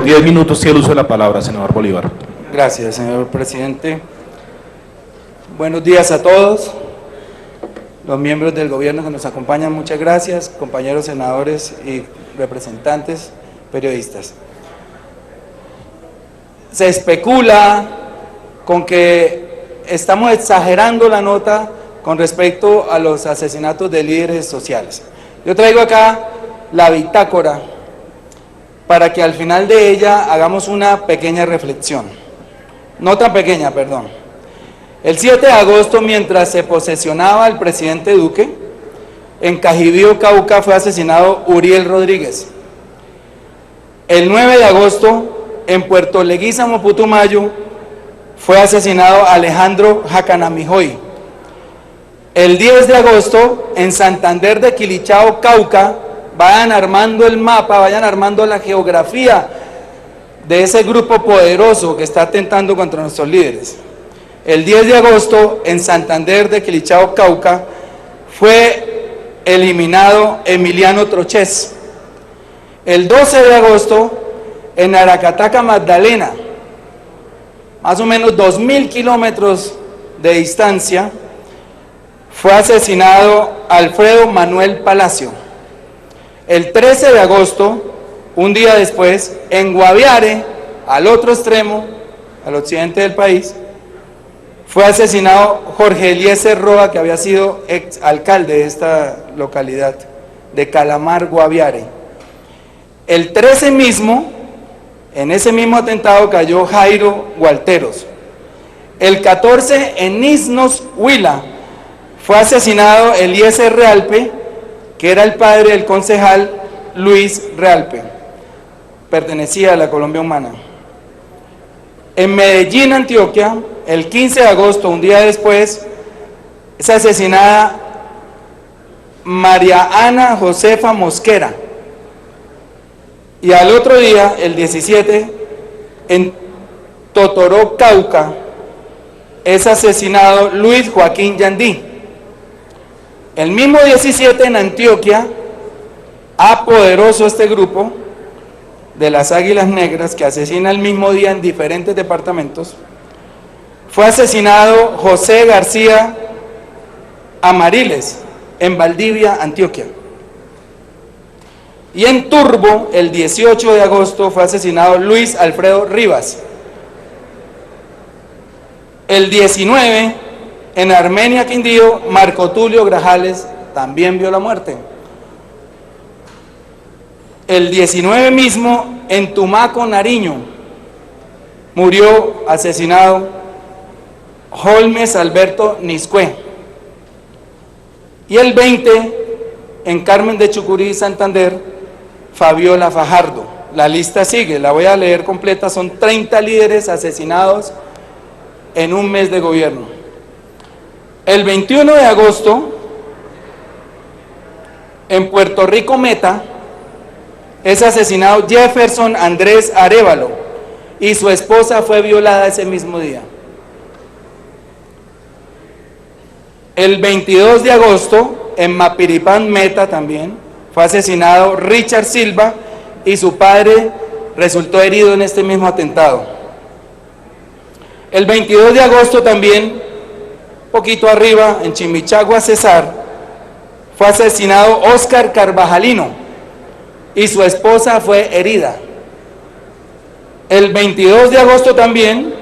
10 minutos tiene el uso de la palabra, senador Bolívar. Gracias, señor presidente. Buenos días a todos, los miembros del gobierno que nos acompañan, muchas gracias, compañeros senadores y representantes, periodistas. Se especula con que estamos exagerando la nota con respecto a los asesinatos de líderes sociales. Yo traigo acá la bitácora para que al final de ella hagamos una pequeña reflexión. No tan pequeña, perdón. El 7 de agosto, mientras se posesionaba el presidente Duque, en Cajibío, Cauca, fue asesinado Uriel Rodríguez. El 9 de agosto, en Puerto Leguízamo, Putumayo, fue asesinado Alejandro Jacanamijoy. El 10 de agosto, en Santander de Quilichao, Cauca, vayan armando el mapa, vayan armando la geografía de ese grupo poderoso que está atentando contra nuestros líderes. El 10 de agosto, en Santander de Quilichao, Cauca, fue eliminado Emiliano Troches. El 12 de agosto, en Aracataca, Magdalena, más o menos 2.000 kilómetros de distancia, fue asesinado Alfredo Manuel Palacio. El 13 de agosto, un día después, en Guaviare, al otro extremo, al occidente del país, fue asesinado Jorge Eliezer Roa, que había sido ex alcalde de esta localidad, de Calamar, Guaviare. El 13 mismo, en ese mismo atentado cayó Jairo Gualteros. El 14, en Isnos, Huila, fue asesinado Eliezer Realpe, que era el padre del concejal Luis Realpe, pertenecía a la Colombia Humana. En Medellín, Antioquia, el 15 de agosto, un día después, es asesinada María Ana Josefa Mosquera. Y al otro día, el 17, en Totoró, Cauca, es asesinado Luis Joaquín Yandí. El mismo 17, en Antioquia, poderoso este grupo de las Águilas Negras, que asesina el mismo día en diferentes departamentos, fue asesinado José García Amariles, en Valdivia, Antioquia. Y en Turbo, el 18 de agosto, fue asesinado Luis Alfredo Rivas. El 19, en Armenia, Quindío, Marco Tulio Grajales también vio la muerte. El 19 mismo, en Tumaco, Nariño, murió asesinado Holmes Alberto Niscue. Y el 20, en Carmen de Chucurí, Santander, Fabiola Fajardo. La lista sigue, la voy a leer completa, son 30 líderes asesinados en un mes de gobierno. El 21 de agosto, en Puerto Rico, Meta, es asesinado Jefferson Andrés Arévalo y su esposa fue violada ese mismo día. El 22 de agosto, en Mapiripán, Meta también, fue asesinado Richard Silva y su padre resultó herido en este mismo atentado. El 22 de agosto también, poquito arriba, en Chimichagua, Cesar, fue asesinado Óscar Carvajalino y su esposa fue herida. El 22 de agosto también,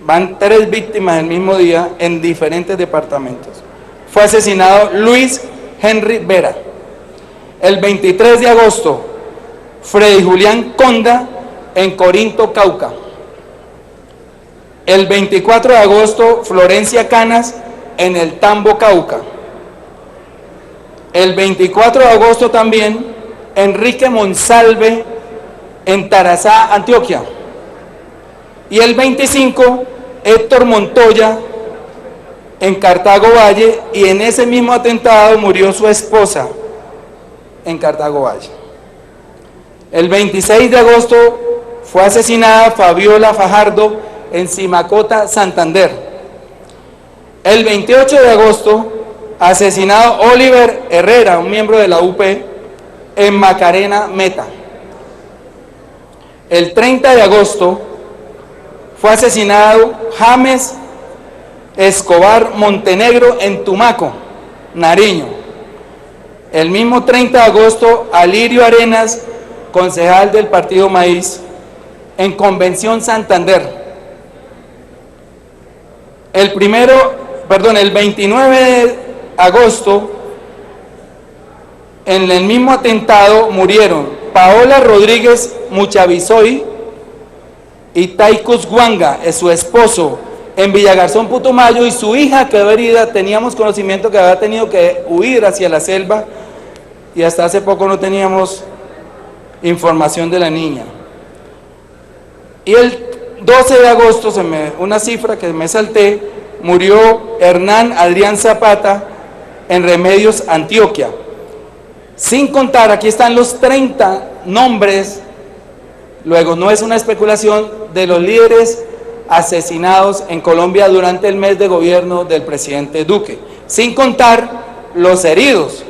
van 3 víctimas el mismo día en diferentes departamentos. Fue asesinado Luis Henry Vera. El 23 de agosto, Freddy Julián Conda en Corinto, Cauca. El 24 de agosto, Florencia Canas en el Tambo, Cauca. El 24 de agosto también, Enrique Monsalve en Tarazá, Antioquia. Y el 25, Héctor Montoya en Cartago Valle, y en ese mismo atentado murió su esposa en Cartago Valle. El 26 de agosto fue asesinada Fabiola Fajardo en Simacota, Santander. El 28 de agosto, asesinado Oliver Herrera, un miembro de la UP, en Macarena, Meta. El 30 de agosto fue asesinado James Escobar Montenegro en Tumaco, Nariño. El mismo 30 de agosto, Alirio Arenas, concejal del Partido Maíz, en Convención Santander. El 29 de agosto, en el mismo atentado murieron Paola Rodríguez Muchavisoy y Taikus Guanga, es su esposo, en Villagarzón, Putumayo, y su hija quedó herida. Teníamos conocimiento que había tenido que huir hacia la selva y hasta hace poco no teníamos información de la niña. Y el 12 de agosto, una cifra que me salté, murió Hernán Adrián Zapata en Remedios, Antioquia. Sin contar, aquí están los 30 nombres, luego no es una especulación, de los líderes asesinados en Colombia durante el mes de gobierno del presidente Duque, sin contar los heridos,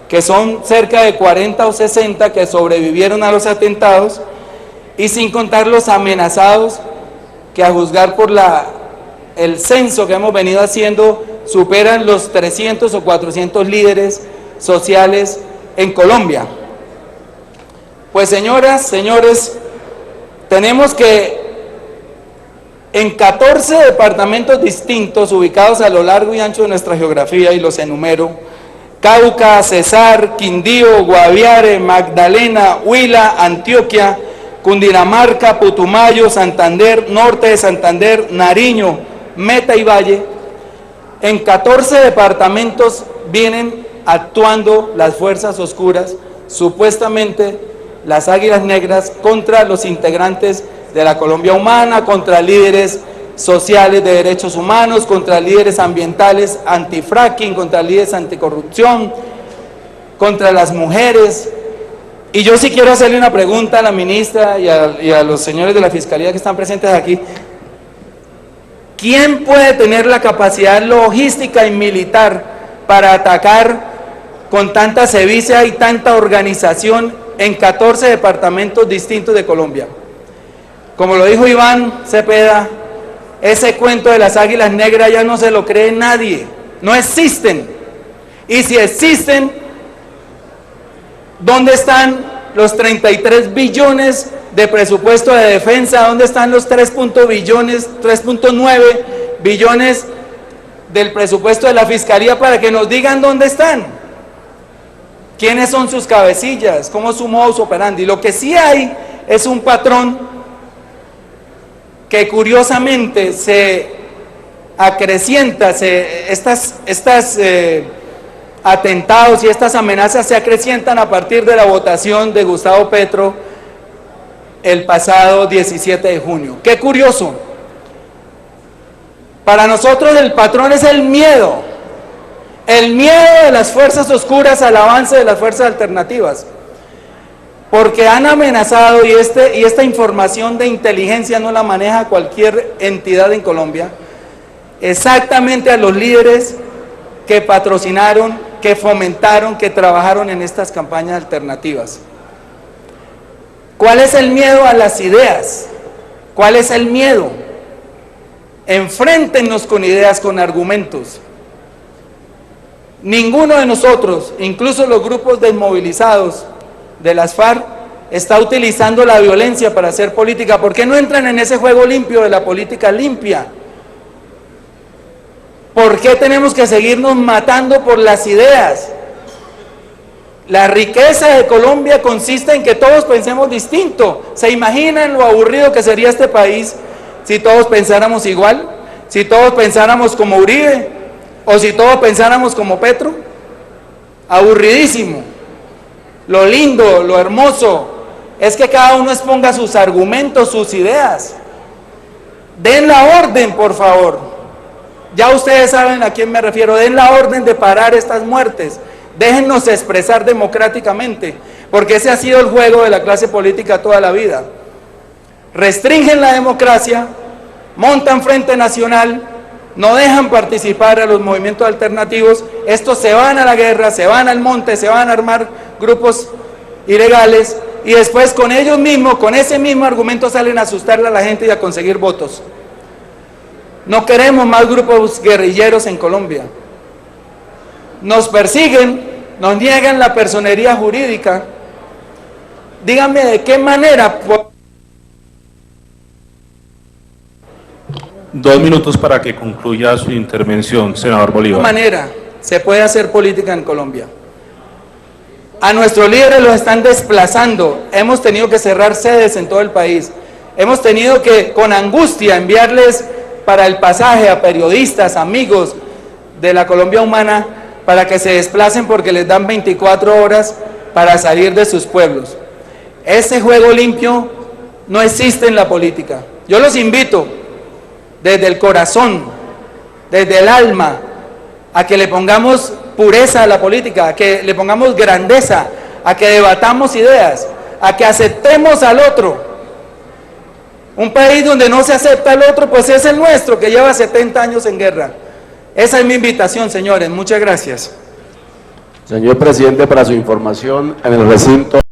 que son cerca de 40 o 60 que sobrevivieron a los atentados, y sin contar los amenazados, que a juzgar por el censo que hemos venido haciendo, superan los 300 o 400 líderes sociales en Colombia. Pues señoras, señores, tenemos que en 14 departamentos distintos ubicados a lo largo y ancho de nuestra geografía, y los enumero: Cauca, Cesar, Quindío, Guaviare, Magdalena, Huila, Antioquia, Cundinamarca, Putumayo, Santander, Norte de Santander, Nariño, Meta y Valle. En 14 departamentos vienen actuando las fuerzas oscuras, supuestamente las Águilas Negras, contra los integrantes de la Colombia Humana, contra líderes sociales de derechos humanos, contra líderes ambientales antifracking, contra líderes anticorrupción, contra las mujeres. Y yo sí quiero hacerle una pregunta a la ministra y a los señores de la Fiscalía que están presentes aquí. ¿Quién puede tener la capacidad logística y militar para atacar con tanta sevicia y tanta organización en 14 departamentos distintos de Colombia? Como lo dijo Iván Cepeda, ese cuento de las Águilas Negras ya no se lo cree nadie, no existen. Y si existen, ¿dónde están los 33 billones de presupuesto de defensa? ¿Dónde están los 3.9 billones del presupuesto de la Fiscalía para que nos digan dónde están? ¿Quiénes son sus cabecillas? ¿Cómo es su modus operandi? Lo que sí hay es un patrón que curiosamente se acrecienta, estos atentados y estas amenazas se acrecientan a partir de la votación de Gustavo Petro el pasado 17 de junio. ¡Qué curioso! Para nosotros el patrón es el miedo de las fuerzas oscuras al avance de las fuerzas alternativas, porque han amenazado, y esta información de inteligencia no la maneja cualquier entidad en Colombia, exactamente a los líderes que patrocinaron, que fomentaron, que trabajaron en estas campañas alternativas. ¿Cuál es el miedo a las ideas? ¿Cuál es el miedo? Enfréntennos con ideas, con argumentos. Ninguno de nosotros, incluso los grupos desmovilizados de las FARC, está utilizando la violencia para hacer política. ¿Por qué no entran en ese juego limpio de la política limpia? ¿Por qué tenemos que seguirnos matando por las ideas? La riqueza de Colombia consiste en que todos pensemos distinto. ¿Se imaginan lo aburrido que sería este país si todos pensáramos igual? Si todos pensáramos como Uribe, o si todos pensáramos como Petro. Aburridísimo. Lo lindo, lo hermoso es que cada uno exponga sus argumentos, sus ideas. Den la orden, por favor. Ya ustedes saben a quién me refiero. Den la orden de parar estas muertes. Déjennos expresar democráticamente, porque ese ha sido el juego de la clase política toda la vida. Restringen la democracia, montan Frente Nacional, no dejan participar a los movimientos alternativos. Estos se van a la guerra, se van al monte, se van a armar grupos ilegales y después con ellos mismos, con ese mismo argumento salen a asustarle a la gente y a conseguir votos. No queremos más grupos guerrilleros en Colombia. Nos persiguen, nos niegan la personería jurídica. Díganme de qué manera... 2 minutos para que concluya su intervención, senador Bolívar. ¿De qué manera se puede hacer política en Colombia? A nuestros líderes los están desplazando. Hemos tenido que cerrar sedes en todo el país. Hemos tenido que, con angustia, enviarles para el pasaje a periodistas, amigos de la Colombia humana, para que se desplacen porque les dan 24 horas para salir de sus pueblos. Ese juego limpio no existe en la política. Yo los invito desde el corazón, desde el alma, a que le pongamos pureza a la política, a que le pongamos grandeza, a que debatamos ideas, a que aceptemos al otro. Un país donde no se acepta al otro, pues es el nuestro, que lleva 70 años en guerra. Esa es mi invitación, señores. Muchas gracias. Señor presidente, para su información, en el recinto